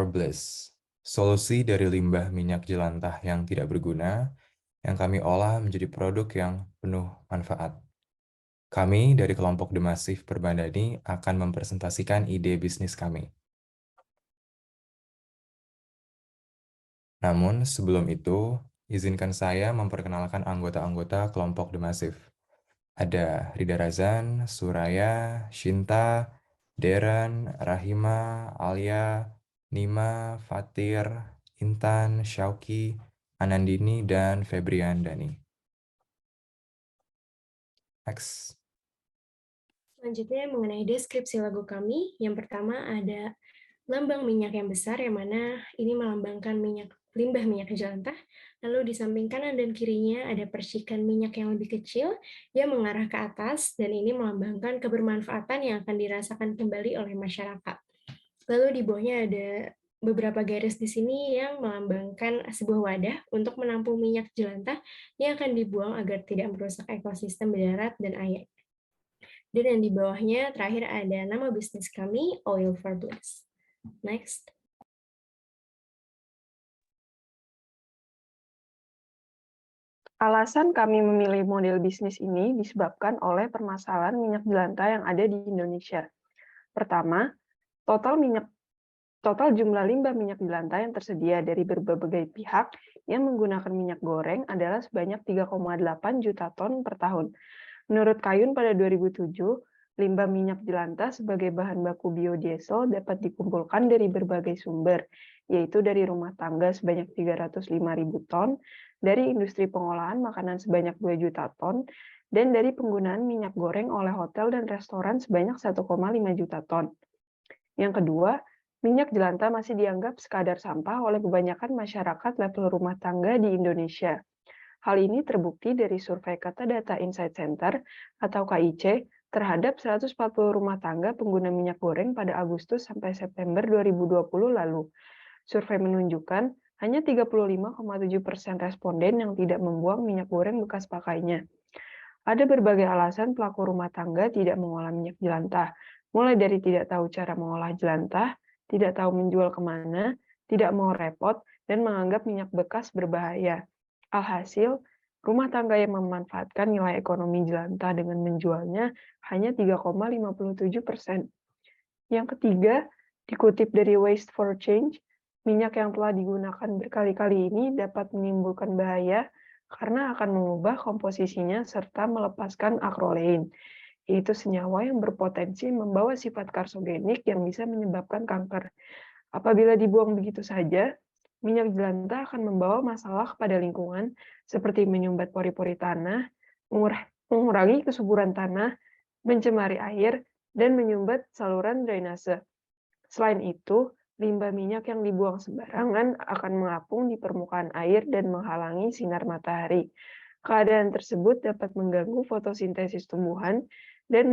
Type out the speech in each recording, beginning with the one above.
Bliss, solusi dari limbah minyak jelantah yang tidak berguna yang kami olah menjadi produk yang penuh manfaat. Kami dari kelompok The Massive Perbandani akan mempresentasikan ide bisnis kami. Namun sebelum itu, izinkan saya memperkenalkan anggota-anggota kelompok The Massive. Ada Rida Razan, Suraya, Shinta, Deren, Rahima, Alia, Nima, Fatir, Intan, Syauki, Anandini, dan Febrian Dani. Next. Selanjutnya mengenai deskripsi logo kami, yang pertama ada lambang minyak yang besar, yang mana ini melambangkan limbah minyak jelantah. Lalu di samping kanan dan kirinya ada percikan minyak yang lebih kecil yang mengarah ke atas, dan ini melambangkan kebermanfaatan yang akan dirasakan kembali oleh masyarakat. Lalu di bawahnya ada beberapa garis di sini yang melambangkan sebuah wadah untuk menampung minyak jelantah yang akan dibuang agar tidak merusak ekosistem darat dan air. Dan yang di bawahnya terakhir ada nama bisnis kami, Oil for Bliss. Next. Alasan kami memilih model bisnis ini disebabkan oleh permasalahan minyak jelantah yang ada di Indonesia. Pertama, total jumlah limbah minyak jelantah yang tersedia dari berbagai pihak yang menggunakan minyak goreng adalah sebanyak 3,8 juta ton per tahun. Menurut Kayun pada 2007, limbah minyak jelantah sebagai bahan baku biodiesel dapat dikumpulkan dari berbagai sumber, yaitu dari rumah tangga sebanyak 305.000 ton, dari industri pengolahan makanan sebanyak 2 juta ton, dan dari penggunaan minyak goreng oleh hotel dan restoran sebanyak 1,5 juta ton. Yang kedua, minyak jelantah masih dianggap sekadar sampah oleh kebanyakan masyarakat level rumah tangga di Indonesia. Hal ini terbukti dari survei Kata Data Insight Center atau KIC terhadap 140 rumah tangga pengguna minyak goreng pada Agustus sampai September 2020 lalu. Survei menunjukkan hanya 35,7% responden yang tidak membuang minyak goreng bekas pakainya. Ada berbagai alasan pelaku rumah tangga tidak mengolah minyak jelantah, mulai dari tidak tahu cara mengolah jelantah, tidak tahu menjual kemana, tidak mau repot, dan menganggap minyak bekas berbahaya. Alhasil, rumah tangga yang memanfaatkan nilai ekonomi jelantah dengan menjualnya hanya 3,57%. Yang ketiga, dikutip dari Waste for Change, minyak yang telah digunakan berkali-kali ini dapat menimbulkan bahaya karena akan mengubah komposisinya serta melepaskan akrolein, yaitu senyawa yang berpotensi membawa sifat karsogenik yang bisa menyebabkan kanker. Apabila dibuang begitu saja, minyak jelantah akan membawa masalah kepada lingkungan seperti menyumbat pori-pori tanah, mengurangi kesuburan tanah, mencemari air, dan menyumbat saluran drainase. Selain itu, limbah minyak yang dibuang sembarangan akan mengapung di permukaan air dan menghalangi sinar matahari. Keadaan tersebut dapat mengganggu fotosintesis tumbuhan dan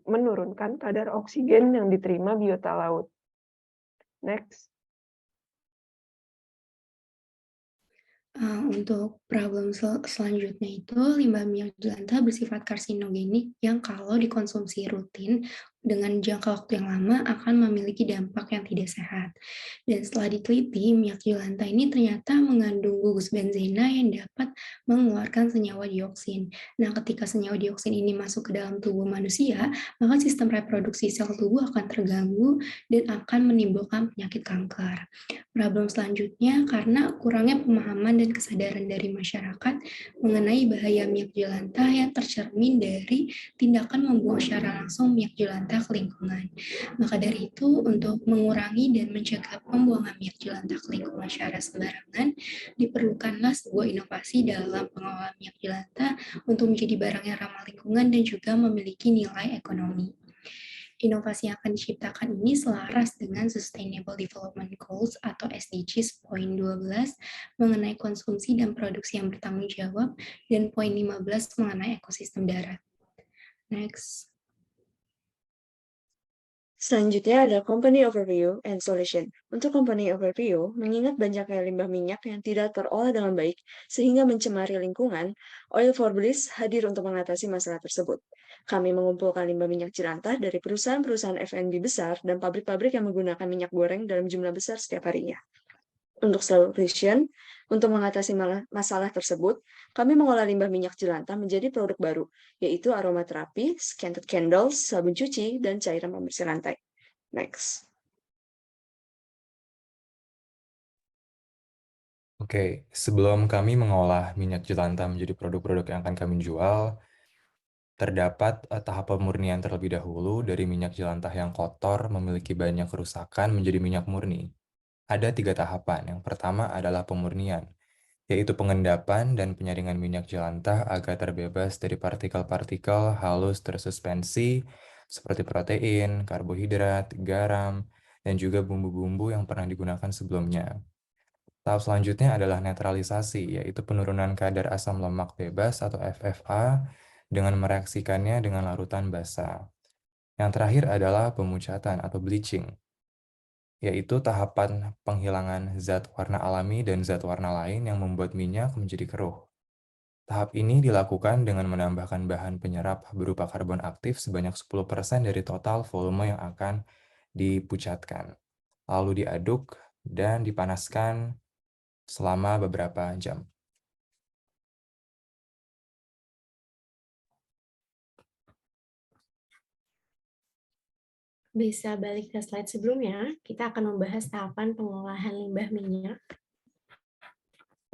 menurunkan kadar oksigen yang diterima biota laut. Next. Untuk problem selanjutnya itu limbah minyak jelantah bersifat karsinogenik yang kalau dikonsumsi rutin dengan jangka waktu yang lama akan memiliki dampak yang tidak sehat. Dan setelah diteliti, minyak jelantah ini ternyata mengandung gugus benzena yang dapat mengeluarkan senyawa dioksin. Nah, ketika senyawa dioksin ini masuk ke dalam tubuh manusia, maka sistem reproduksi sel tubuh akan terganggu dan akan menimbulkan penyakit kanker. Problem selanjutnya karena kurangnya pemahaman dan kesadaran dari masyarakat mengenai bahaya minyak jelantah yang tercermin dari tindakan membuang secara langsung minyak jelantah ke lingkungan. Maka dari itu, untuk mengurangi dan mencegah pembuangan minyak jelantah ke lingkungan secara sembarangan, diperlukanlah sebuah inovasi dalam pengolahan minyak jelantah untuk menjadi barang yang ramah lingkungan dan juga memiliki nilai ekonomi. Inovasi yang akan diciptakan ini selaras dengan Sustainable Development Goals atau SDGs poin 12 mengenai konsumsi dan produksi yang bertanggung jawab dan poin 15 mengenai ekosistem darat. Next. Selanjutnya ada Company Overview and Solution. Untuk Company Overview, mengingat banyaknya limbah minyak yang tidak terolah dengan baik sehingga mencemari lingkungan, Oil for Bliss hadir untuk mengatasi masalah tersebut. Kami mengumpulkan limbah minyak jelantah dari perusahaan-perusahaan F&B besar dan pabrik-pabrik yang menggunakan minyak goreng dalam jumlah besar setiap harinya. Untuk solution, untuk mengatasi masalah tersebut, kami mengolah limbah minyak jelantah menjadi produk baru, yaitu aromaterapi, scented candles, sabun cuci, dan cairan pembersih lantai. Next. Oke, sebelum kami mengolah minyak jelantah menjadi produk-produk yang akan kami jual, terdapat tahap pemurnian terlebih dahulu dari minyak jelantah yang kotor memiliki banyak kerusakan menjadi minyak murni. Ada 3 tahapan. Yang pertama adalah pemurnian, yaitu pengendapan dan penyaringan minyak jelantah agar terbebas dari partikel-partikel halus tersuspensi seperti protein, karbohidrat, garam, dan juga bumbu-bumbu yang pernah digunakan sebelumnya. Tahap selanjutnya adalah netralisasi, yaitu penurunan kadar asam lemak bebas atau FFA dengan mereaksikannya dengan larutan basa. Yang terakhir adalah pemucatan atau bleaching, yaitu tahapan penghilangan zat warna alami dan zat warna lain yang membuat minyak menjadi keruh. Tahap ini dilakukan dengan menambahkan bahan penyerap berupa karbon aktif sebanyak 10% dari total volume yang akan dipucatkan. Lalu diaduk dan dipanaskan selama beberapa jam. Bisa balik ke slide sebelumnya, kita akan membahas tahapan pengolahan limbah minyak.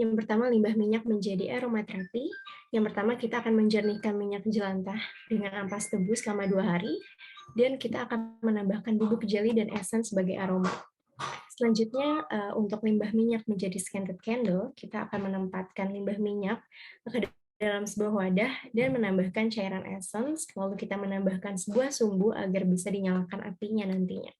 Yang pertama, limbah minyak menjadi aromaterapi. Yang pertama, kita akan menjernihkan minyak jelantah dengan ampas tebu selama 2 hari, dan kita akan menambahkan bubuk jelly dan esen sebagai aroma. Selanjutnya, untuk limbah minyak menjadi scented candle, kita akan menempatkan limbah minyak ke dalam sebuah wadah dan menambahkan cairan essence, lalu kita menambahkan sebuah sumbu agar bisa dinyalakan apinya nantinya.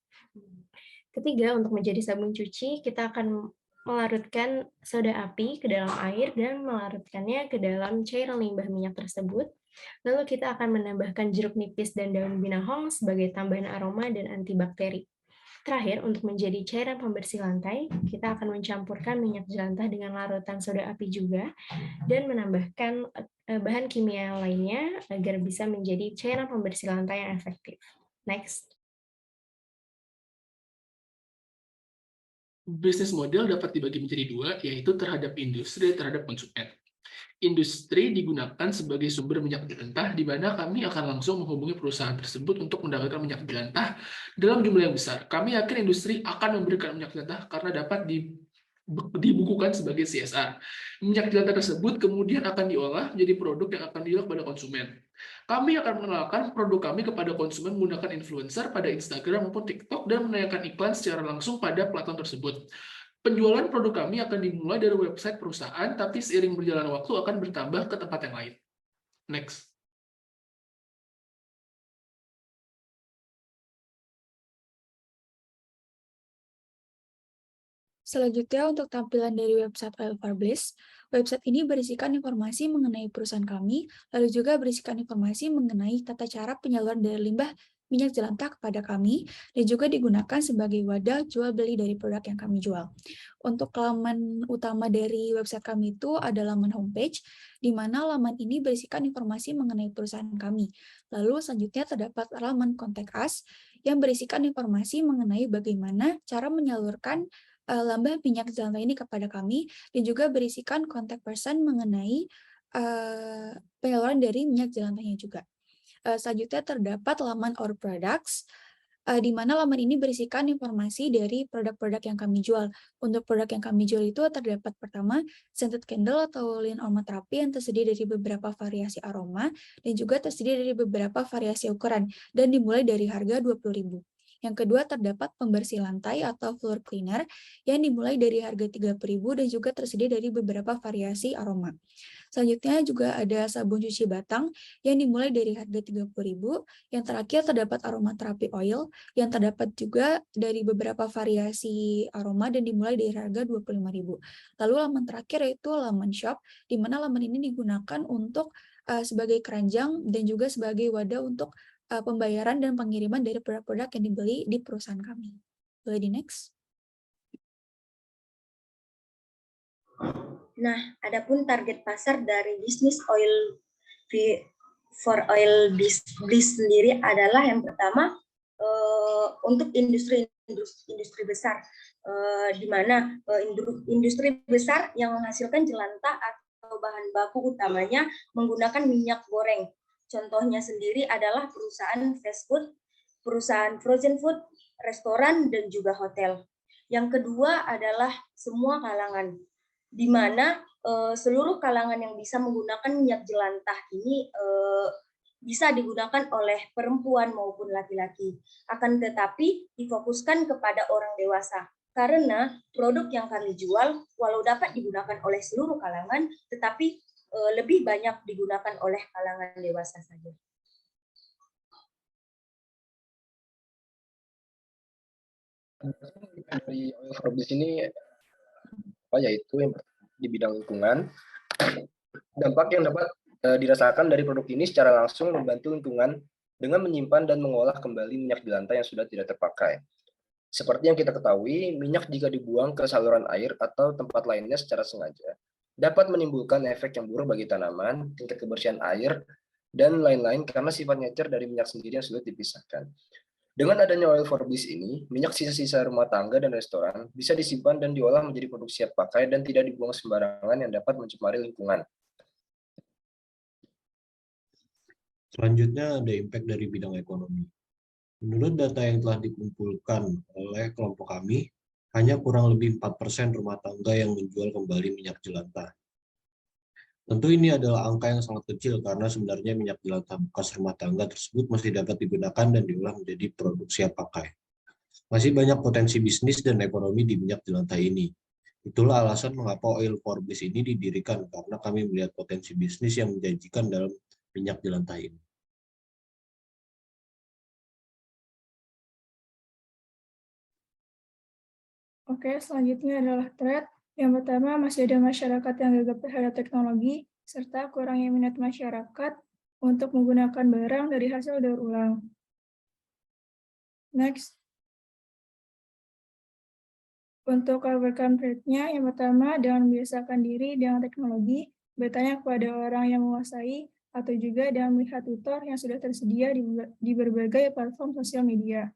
Ketiga, untuk menjadi sabun cuci, kita akan melarutkan soda api ke dalam air dan melarutkannya ke dalam cairan limbah minyak tersebut. Lalu kita akan menambahkan jeruk nipis dan daun binahong sebagai tambahan aroma dan antibakteri. Terakhir, untuk menjadi cairan pembersih lantai, kita akan mencampurkan minyak jelantah dengan larutan soda api juga dan menambahkan bahan kimia lainnya agar bisa menjadi cairan pembersih lantai yang efektif. Next. Bisnis model dapat dibagi menjadi 2, yaitu terhadap industri dan terhadap konsumen. Industri digunakan sebagai sumber minyak jelantah, di mana kami akan langsung menghubungi perusahaan tersebut untuk mendapatkan minyak jelantah dalam jumlah yang besar. Kami yakin industri akan memberikan minyak jelantah karena dapat dibukukan sebagai CSR. Minyak jelantah tersebut kemudian akan diolah menjadi produk yang akan dijual kepada konsumen. Kami akan mengenalkan produk kami kepada konsumen menggunakan influencer pada Instagram maupun TikTok dan menayangkan iklan secara langsung pada platform tersebut. Penjualan produk kami akan dimulai dari website perusahaan, tapi seiring berjalan waktu akan bertambah ke tempat yang lain. Next. Selanjutnya, untuk tampilan dari website Oil for Bliss, website ini berisikan informasi mengenai perusahaan kami, lalu juga berisikan informasi mengenai tata cara penyaluran dari limbah minyak jelantah kepada kami, dan juga digunakan sebagai wadah jual beli dari produk yang kami jual. Untuk laman utama dari website kami itu ada laman homepage, di mana laman ini berisikan informasi mengenai perusahaan kami. Lalu selanjutnya terdapat laman Contact Us, yang berisikan informasi mengenai bagaimana cara menyalurkan limbah minyak jelantah ini kepada kami, dan juga berisikan contact person mengenai penyaluran dari minyak jelantahnya juga. Selanjutnya terdapat laman Our Products, di mana laman ini berisikan informasi dari produk-produk yang kami jual. Untuk produk yang kami jual itu terdapat pertama, scented candle atau lilin aromaterapi yang tersedia dari beberapa variasi aroma, dan juga tersedia dari beberapa variasi ukuran, dan dimulai dari harga 20.000. Yang kedua, terdapat pembersih lantai atau floor cleaner yang dimulai dari harga 30.000 dan juga tersedia dari beberapa variasi aroma. Selanjutnya juga ada sabun cuci batang yang dimulai dari harga 30.000. Yang terakhir terdapat aromaterapi oil yang terdapat juga dari beberapa variasi aroma dan dimulai dari harga 25.000. Lalu laman terakhir yaitu laman shop, di mana laman ini digunakan untuk sebagai keranjang dan juga sebagai wadah untuk pembayaran dan pengiriman dari produk-produk yang dibeli di perusahaan kami. Boleh di next? Nah, adapun target pasar dari bisnis for oil bliss sendiri adalah yang pertama untuk industri besar, di mana industri besar yang menghasilkan jelantah atau bahan baku utamanya menggunakan minyak goreng. Contohnya sendiri adalah perusahaan fast food, perusahaan frozen food, restoran, dan juga hotel. Yang kedua adalah semua kalangan, di mana seluruh kalangan yang bisa menggunakan minyak jelantah ini bisa digunakan oleh perempuan maupun laki-laki. Akan tetapi difokuskan kepada orang dewasa, karena produk yang kami jual walau dapat digunakan oleh seluruh kalangan, tetapi lebih banyak digunakan oleh kalangan dewasa saja. Dari Oil for Bliss ini yaitu yang di bidang lingkungan, dampak yang dapat dirasakan dari produk ini secara langsung membantu lingkungan dengan menyimpan dan mengolah kembali minyak jelantah yang sudah tidak terpakai. Seperti yang kita ketahui, minyak jika dibuang ke saluran air atau tempat lainnya secara sengaja dapat menimbulkan efek yang buruk bagi tanaman, tingkat kebersihan air, dan lain-lain karena sifat nyecer dari minyak sendiri yang sulit dipisahkan. Dengan adanya Oil for Bliss ini, minyak sisa-sisa rumah tangga dan restoran bisa disimpan dan diolah menjadi produk siap pakai dan tidak dibuang sembarangan yang dapat mencemari lingkungan. Selanjutnya ada impact dari bidang ekonomi. Menurut data yang telah dikumpulkan oleh kelompok kami, hanya kurang lebih 4% rumah tangga yang menjual kembali minyak jelantah. Tentu ini adalah angka yang sangat kecil karena sebenarnya minyak jelantah bekas rumah tangga tersebut masih dapat digunakan dan diolah menjadi produk siap pakai. Masih banyak potensi bisnis dan ekonomi di minyak jelantah ini. Itulah alasan mengapa Oil for Bliss ini didirikan, karena kami melihat potensi bisnis yang menjanjikan dalam minyak jelantah ini. Oke, selanjutnya adalah threat. Yang pertama, masih ada masyarakat yang gegap terhadap teknologi, serta kurangnya minat masyarakat untuk menggunakan barang dari hasil daur ulang. Next. Untuk overcome threat-nya, yang pertama, dengan membiasakan diri dengan teknologi, bertanya kepada orang yang menguasai, atau juga dengan melihat tutor yang sudah tersedia di berbagai platform sosial media.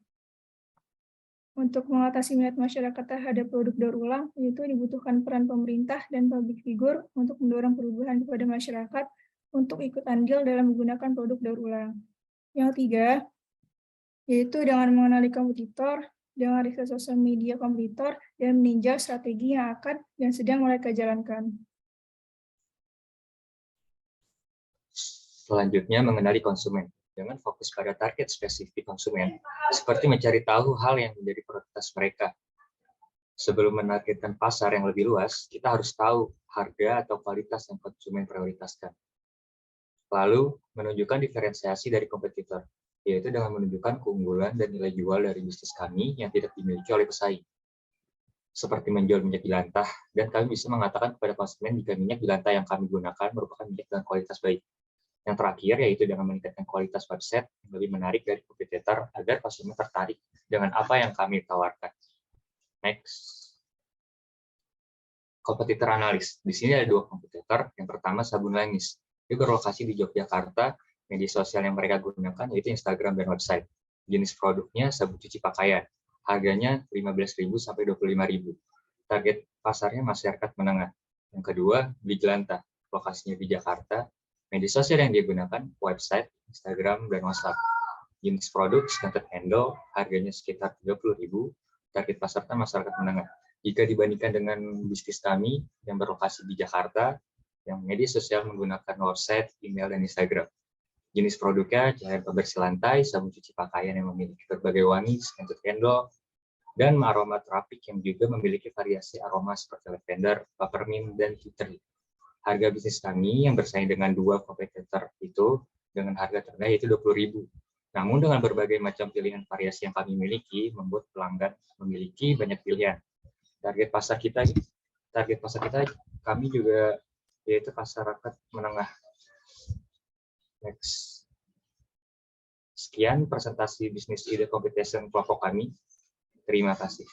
Untuk mengatasi minat masyarakat terhadap produk daur ulang, yaitu dibutuhkan peran pemerintah dan public figure untuk mendorong perubahan kepada masyarakat untuk ikut andil dalam menggunakan produk daur ulang. Yang ketiga, yaitu dengan mengenali kompetitor, dengan riset sosial media kompetitor, dan meninjau strategi yang akan dan sedang mereka jalankan. Selanjutnya, mengenali konsumen. Dengan fokus pada target spesifik konsumen, seperti mencari tahu hal yang menjadi prioritas mereka. Sebelum menargetkan pasar yang lebih luas, kita harus tahu harga atau kualitas yang konsumen prioritaskan. Lalu, menunjukkan diferensiasi dari kompetitor, yaitu dengan menunjukkan keunggulan dan nilai jual dari bisnis kami yang tidak dimiliki oleh pesaing. Seperti menjual minyak jelantah, dan kami bisa mengatakan kepada konsumen jika minyak jelantah yang kami gunakan merupakan minyak dengan kualitas baik. Yang terakhir, yaitu dengan meningkatkan kualitas website yang lebih menarik dari kompetitor agar konsumen tertarik dengan apa yang kami tawarkan. Next. Kompetitor analis. Di sini ada dua kompetitor. Yang pertama, Sabun Langis. Dia berlokasi di Yogyakarta. Media sosial yang mereka gunakan yaitu Instagram dan website. Jenis produknya sabun cuci pakaian. Harganya 15.000 sampai 25.000. Target pasarnya masyarakat menengah. Yang kedua, Beli Jelantah. Lokasinya di Jakarta. Media sosial yang dia gunakan, website, Instagram, dan WhatsApp. Jenis produk, scented handle, harganya sekitar 30.000, target pasarnya masyarakat menengah. Jika dibandingkan dengan bisnis kami yang berlokasi di Jakarta, yang media sosial menggunakan website, email, dan Instagram. Jenis produknya, cairan pembersih lantai, sabun cuci pakaian yang memiliki berbagai wangi, scented handle, dan aroma terapik yang juga memiliki variasi aroma seperti lavender, peppermint, dan tea tree. Harga bisnis kami yang bersaing dengan dua kompetitor itu dengan harga terendah yaitu 20.000. Namun dengan berbagai macam pilihan variasi yang kami miliki, membuat pelanggan memiliki banyak pilihan. Target pasar kita kami juga yaitu masyarakat menengah. Next. Sekian presentasi bisnis ide competition kelompok kami. Terima kasih.